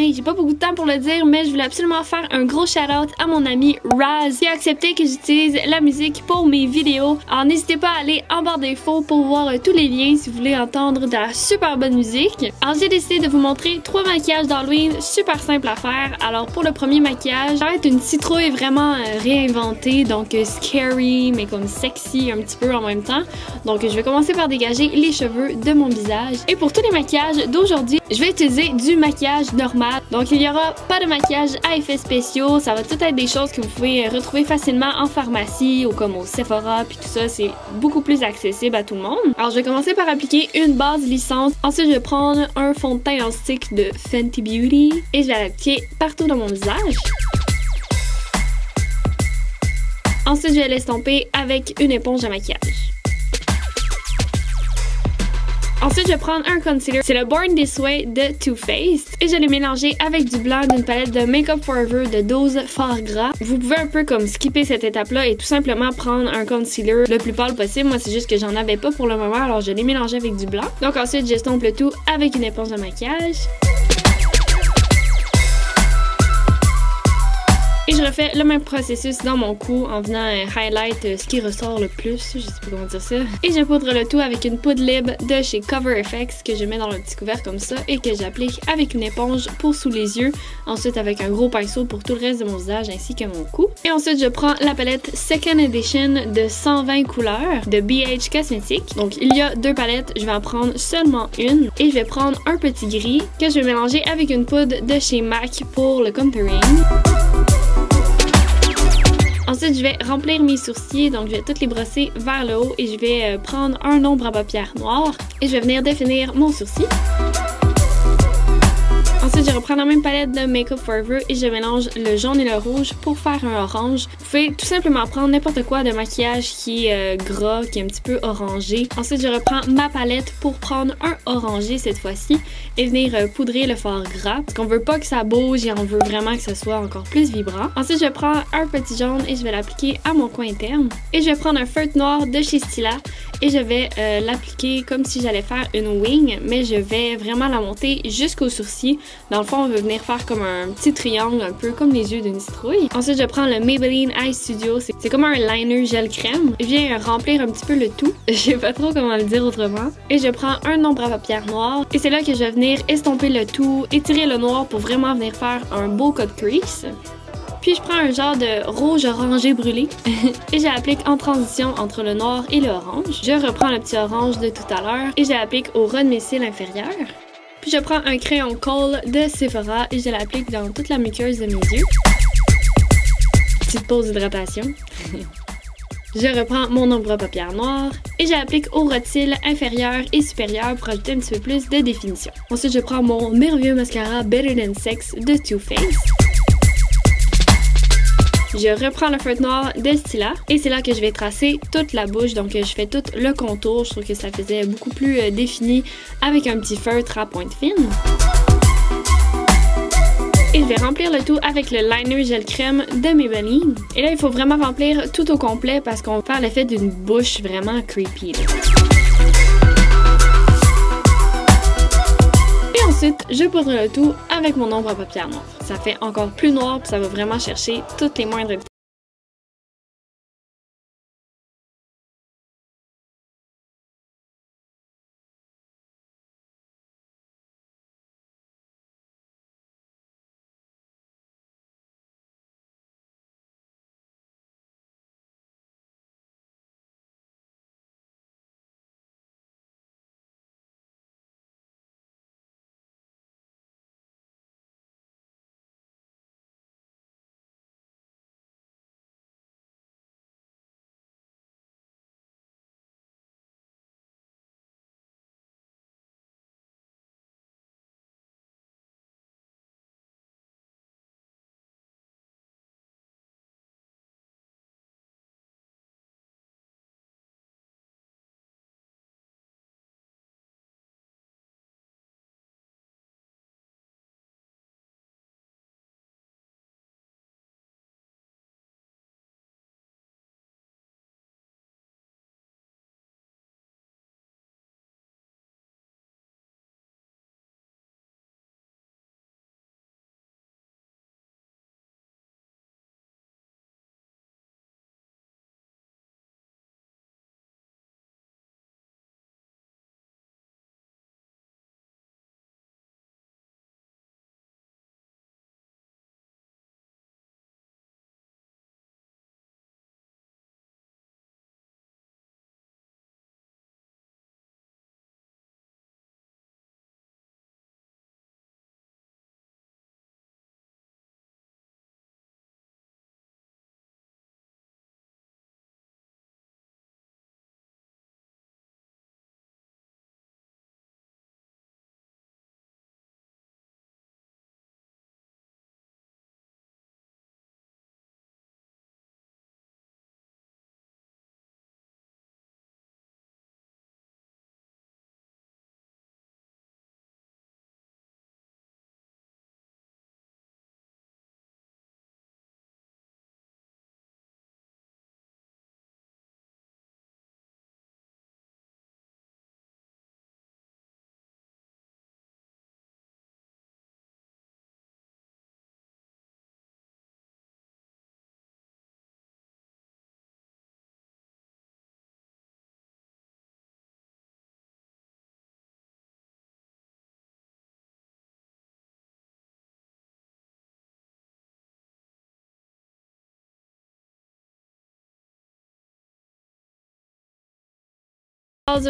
matin. J'ai pas beaucoup de temps pour le dire, mais je voulais absolument faire un gros shout-out à mon ami Raz qui a accepté que j'utilise la musique pour mes vidéos. Alors n'hésitez pas à aller en barre d'infos pour voir tous les liens si vous voulez entendre de la super bonne musique. Alors j'ai décidé de vous montrer 3 maquillages d'Halloween super simples à faire. Alors pour le premier maquillage, ça va être une citrouille vraiment réinventée, donc scary mais comme sexy un petit peu en même temps. Donc je vais commencer par dégager les cheveux de mon visage. Et pour tous les maquillages d'aujourd'hui, je vais utiliser du maquillage normal. Donc il n'y aura pas de maquillage à effets spéciaux, ça va tout être des choses que vous pouvez retrouver facilement en pharmacie ou comme au Sephora puis tout ça, c'est beaucoup plus accessible à tout le monde. Alors je vais commencer par appliquer une base lissante. Ensuite je vais prendre un fond de teint en stick de Fenty Beauty et je vais l'appliquer partout dans mon visage. Ensuite je vais l'estomper avec une éponge à maquillage. Ensuite, je vais prendre un concealer. C'est le Born This Way de Too Faced. Et je vais le mélanger avec du blanc d'une palette de Makeup Forever de dose fort gras. Vous pouvez un peu comme skipper cette étape-là et tout simplement prendre un concealer le plus pâle possible. Moi, c'est juste que j'en avais pas pour le moment, alors je l'ai mélangé avec du blanc. Donc ensuite, j'estompe le tout avec une éponge de maquillage. Et je refais le même processus dans mon cou en venant highlight ce qui ressort le plus, je sais pas comment dire ça. Et je poudre le tout avec une poudre lib de chez Cover FX que je mets dans le petit couvert comme ça et que j'applique avec une éponge pour sous les yeux. Ensuite avec un gros pinceau pour tout le reste de mon visage ainsi que mon cou. Et ensuite je prends la palette Second Edition de 120 couleurs de BH Cosmetics. Donc il y a 2 palettes, je vais en prendre seulement une. Et je vais prendre un petit gris que je vais mélanger avec une poudre de chez MAC pour le contouring. Ensuite, je vais remplir mes sourcils, donc je vais toutes les brosser vers le haut et je vais prendre un ombre à paupières noir et je vais venir définir mon sourcil. Ensuite, je reprends la même palette de Makeup Forever et je mélange le jaune et le rouge pour faire un orange. Vous pouvez tout simplement prendre n'importe quoi de maquillage qui est gras, qui est un petit peu orangé. Ensuite, je reprends ma palette pour prendre un orangé cette fois-ci et venir poudrer le fard gras. Parce qu'on veut pas que ça bouge et on veut vraiment que ce soit encore plus vibrant. Ensuite, je prends un petit jaune et je vais l'appliquer à mon coin interne. Et je vais prendre un feutre noir de chez Stila et je vais l'appliquer comme si j'allais faire une wing, mais je vais vraiment la monter jusqu'au sourcil. Dans le fond, on va venir faire comme un petit triangle, un peu comme les yeux d'une citrouille. Ensuite, je prends le Maybelline Eye Studio. C'est comme un liner gel crème. Je viens remplir un petit peu le tout. Je sais pas trop comment le dire autrement. Et je prends un ombre à paupières noir. Et c'est là que je vais venir estomper le tout, étirer le noir pour vraiment venir faire un beau cut crease. Puis je prends un genre de rouge orangé brûlé et je l'applique en transition entre le noir et le orange. Je reprends le petit orange de tout à l'heure et je l'applique au ras de mes cils inférieurs. Puis je prends un crayon Kohl de Sephora et je l'applique dans toute la muqueuse de mes yeux. Petite pause d'hydratation. Je reprends mon ombre à paupières noire et je l'applique au ras de cils inférieur et supérieur pour ajouter un petit peu plus de définition. Ensuite, je prends mon merveilleux mascara Better Than Sex de Too Faced. Je reprends le feutre noir de Stila et c'est là que je vais tracer toute la bouche. Donc je fais tout le contour. Je trouve que ça faisait beaucoup plus défini avec un petit feutre à pointe fine. Et je vais remplir le tout avec le liner gel crème de Maybelline. Et là, il faut vraiment remplir tout au complet parce qu'on va faire l'effet d'une bouche vraiment creepy. Ensuite, je poudre le tout avec mon ombre à paupières noire. Ça fait encore plus noir puis ça va vraiment chercher toutes les moindres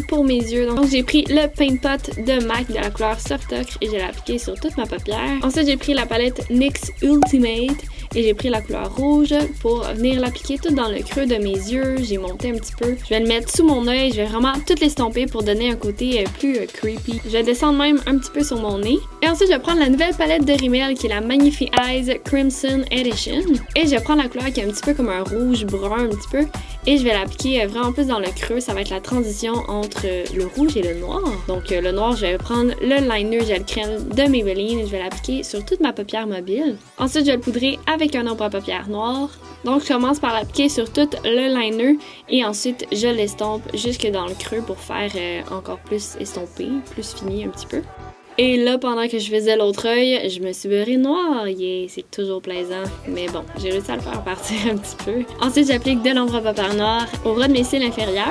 Pour mes yeux, donc j'ai pris le Paint Pot de MAC de la couleur Soft Ocre et je l'ai appliqué sur toute ma paupière. Ensuite j'ai pris la palette NYX Ultimate et j'ai pris la couleur rouge pour venir l'appliquer tout dans le creux de mes yeux. J'ai monté un petit peu. Je vais le mettre sous mon œil, je vais vraiment tout l'estomper pour donner un côté plus creepy. Je vais descendre même un petit peu sur mon nez. Et ensuite je vais prendre la nouvelle palette de Rimmel qui est la Magnifique Eyes Crimson Edition. Et je vais prendre la couleur qui est un petit peu comme un rouge brun un petit peu. Et je vais l'appliquer vraiment plus dans le creux. Ça va être la transition entre le rouge et le noir. Donc le noir, je vais prendre le liner gel crème de Maybelline et je vais l'appliquer sur toute ma paupière mobile. Ensuite, je vais le poudrer avec un ombre à paupières noir. Donc je commence par l'appliquer sur tout le liner et ensuite je l'estompe jusque dans le creux pour faire encore plus estompé, plus fini un petit peu. Et là, pendant que je faisais l'autre œil, je me suis beurrée noir. Yeah, c'est toujours plaisant. Mais bon, j'ai réussi à le faire partir un petit peu. Ensuite, j'applique de l'ombre à paupières noir au ras de mes cils inférieurs.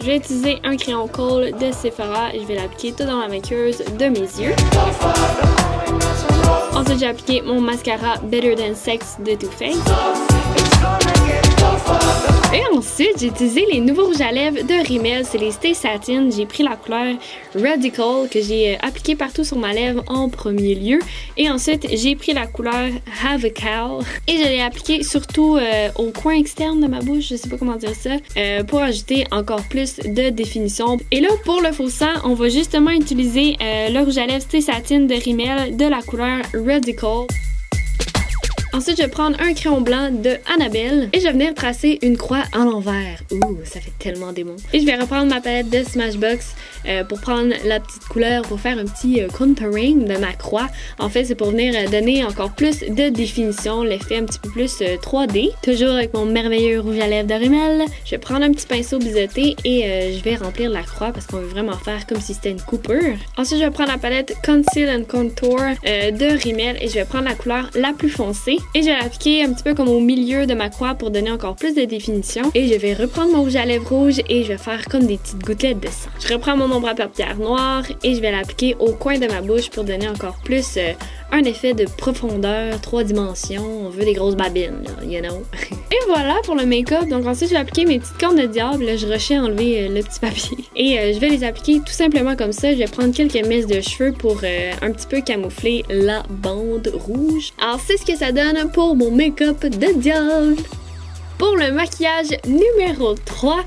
Je vais utiliser un crayon Kohl de Sephora et je vais l'appliquer tout dans la maquilleuse de mes yeux. Ensuite, j'ai appliqué mon mascara Better Than Sex de Too Faced. Et ensuite, j'ai utilisé les nouveaux rouges à lèvres de Rimmel, c'est les Stay Satin. J'ai pris la couleur Radical que j'ai appliqué partout sur ma lèvre en premier lieu. Et ensuite, j'ai pris la couleur Have a Cow et je l'ai appliqué surtout au coin externe de ma bouche, je sais pas comment dire ça, pour ajouter encore plus de définition. Et là, pour le faux sang, on va justement utiliser le rouge à lèvres Stay Satin de Rimmel de la couleur Radical. Ensuite, je vais prendre un crayon blanc de Annabelle et je vais venir tracer une croix à l'envers. Ouh, ça fait tellement démon. Et je vais reprendre ma palette de Smashbox pour prendre la petite couleur pour faire un petit contouring de ma croix. En fait, c'est pour venir donner encore plus de définition, l'effet un petit peu plus 3D. Toujours avec mon merveilleux rouge à lèvres de Rimmel. Je vais prendre un petit pinceau biseauté et je vais remplir la croix parce qu'on veut vraiment faire comme si c'était une coupure. Ensuite, je vais prendre la palette Conceal and Contour de Rimmel et je vais prendre la couleur la plus foncée. Et je vais l'appliquer un petit peu comme au milieu de ma croix pour donner encore plus de définition. Et je vais reprendre mon rouge à lèvres rouge et je vais faire comme des petites gouttelettes de sang. Je reprends mon ombre à paupières noire et je vais l'appliquer au coin de ma bouche pour donner encore plus un effet de profondeur, 3 dimensions. On veut des grosses babines, là, you know. Et voilà pour le make-up. Donc ensuite, je vais appliquer mes petites cornes de diable. Là, je rushais à enlever le petit papier. Et je vais les appliquer tout simplement comme ça. Je vais prendre quelques messes de cheveux pour un petit peu camoufler la bande rouge. Alors, c'est ce que ça donne pour mon make-up de diable. Pour le maquillage numéro 3,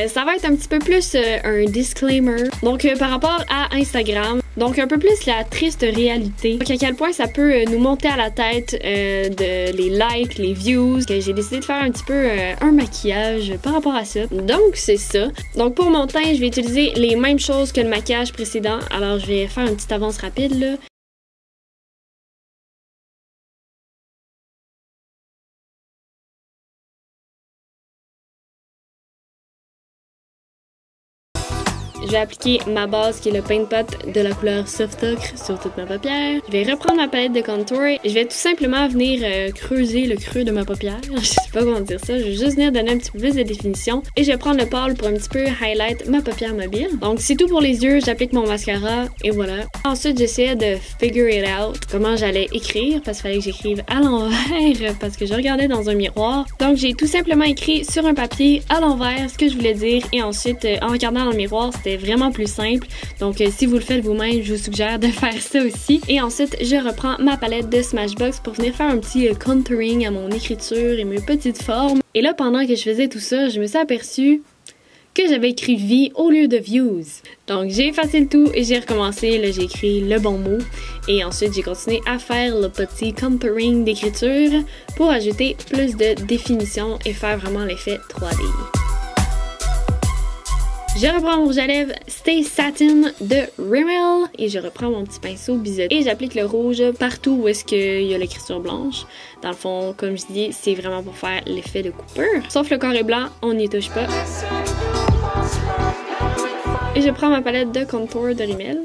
ça va être un petit peu plus un disclaimer. Donc, par rapport à Instagram, donc un peu plus la triste réalité. Donc, à quel point ça peut nous monter à la tête de les likes, les views. Que j'ai décidé de faire un petit peu un maquillage par rapport à ça. Donc, c'est ça. Donc, pour mon teint, je vais utiliser les mêmes choses que le maquillage précédent. Alors, je vais faire une petite avance rapide, là. Je vais appliquer ma base qui est le Paint Pot de la couleur Soft Ocre sur toute ma paupière. Je vais reprendre ma palette de contour et je vais tout simplement venir creuser le creux de ma paupière. Je sais pas comment dire ça, je vais juste venir donner un petit peu plus de définition. Et je vais prendre le pâle pour un petit peu highlight ma paupière mobile. Donc c'est tout pour les yeux, j'applique mon mascara et voilà. Ensuite j'essayais de figure it out, comment j'allais écrire parce qu'il fallait que j'écrive à l'envers parce que je regardais dans un miroir. Donc j'ai tout simplement écrit sur un papier à l'envers ce que je voulais dire et ensuite en regardant dans le miroir c'était vraiment plus simple. Donc si vous le faites vous-même, je vous suggère de faire ça aussi. Et ensuite, je reprends ma palette de Smashbox pour venir faire un petit contouring à mon écriture et mes petites formes. Et là, pendant que je faisais tout ça, je me suis aperçue que j'avais écrit vie au lieu de views. Donc j'ai effacé le tout et j'ai recommencé. Là, j'ai écrit le bon mot. Et ensuite, j'ai continué à faire le petit contouring d'écriture pour ajouter plus de définition et faire vraiment l'effet 3D. Je reprends mon rouge à lèvres Stay Satin de Rimmel et je reprends mon petit pinceau biseauté et j'applique le rouge partout où est-ce qu'il y a l'écriture blanche. Dans le fond, comme je dis, c'est vraiment pour faire l'effet de coupure. Sauf le carré blanc, on n'y touche pas. Et je prends ma palette de contour de Rimmel.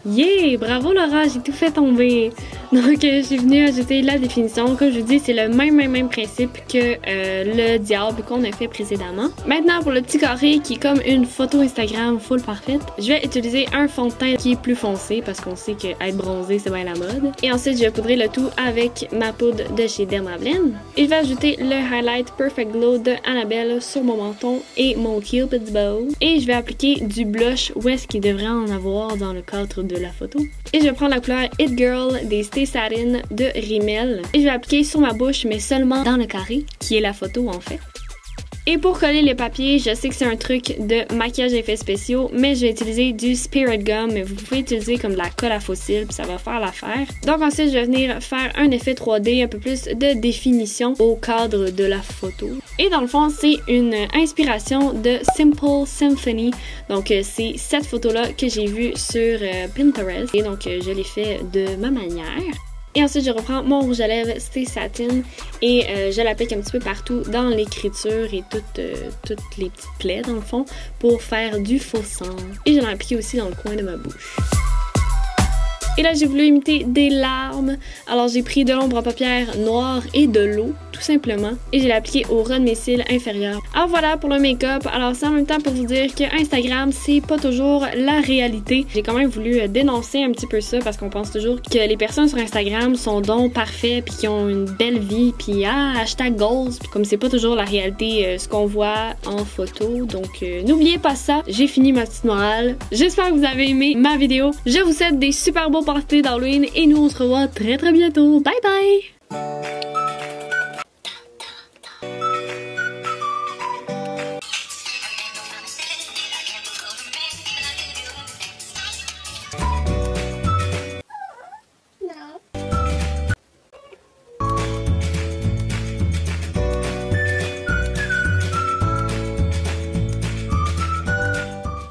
Yeah! Bravo Laura, j'ai tout fait tomber! Donc j'ai venu ajouter la définition. Comme je vous dis, c'est le même principe que le diable qu'on a fait précédemment. Maintenant pour le petit carré qui est comme une photo Instagram full parfaite, je vais utiliser un fond de teint qui est plus foncé parce qu'on sait qu'être bronzé c'est bien la mode. Et ensuite je vais poudrer le tout avec ma poudre de chez Dermablend. Et je vais ajouter le highlight Perfect Glow de Annabelle sur mon menton et mon Cupid's Bow. Et je vais appliquer du blush où est-ce qu'il devrait en avoir dans le cadre de la photo. Et je vais prendre la couleur It Girl des Stay Satin de Rimmel. Et je vais appliquer sur ma bouche mais seulement dans le carré qui est la photo en fait. Et pour coller les papiers, je sais que c'est un truc de maquillage effets spéciaux, mais je vais utiliser du Spirit Gum, mais vous pouvez utiliser comme de la colle à fossile, puis ça va faire l'affaire. Donc ensuite, je vais venir faire un effet 3D, un peu plus de définition au cadre de la photo. Et dans le fond, c'est une inspiration de Simple Symphony. Donc c'est cette photo-là que j'ai vue sur Pinterest. Et donc je l'ai fait de ma manière. Et ensuite, je reprends mon rouge à lèvres Stay Satin et je l'applique un petit peu partout dans l'écriture et toutes les petites plaies dans le fond pour faire du faux sang. Et je l'ai appliqué aussi dans le coin de ma bouche. Et là, j'ai voulu imiter des larmes. Alors, j'ai pris de l'ombre à paupières noire et de l'eau, tout simplement. Et je l'ai appliqué au ras de mes cils inférieurs. Alors voilà pour le make-up. Alors, c'est en même temps pour vous dire que Instagram, c'est pas toujours la réalité. J'ai quand même voulu dénoncer un petit peu ça parce qu'on pense toujours que les personnes sur Instagram sont donc parfaits puis qui ont une belle vie puis hashtag goals. Puis comme c'est pas toujours la réalité, ce qu'on voit en photo. Donc, n'oubliez pas ça. J'ai fini ma petite morale. J'espère que vous avez aimé ma vidéo. Je vous souhaite des super beaux parties d'Halloween et nous on se revoit très bientôt. Bye bye!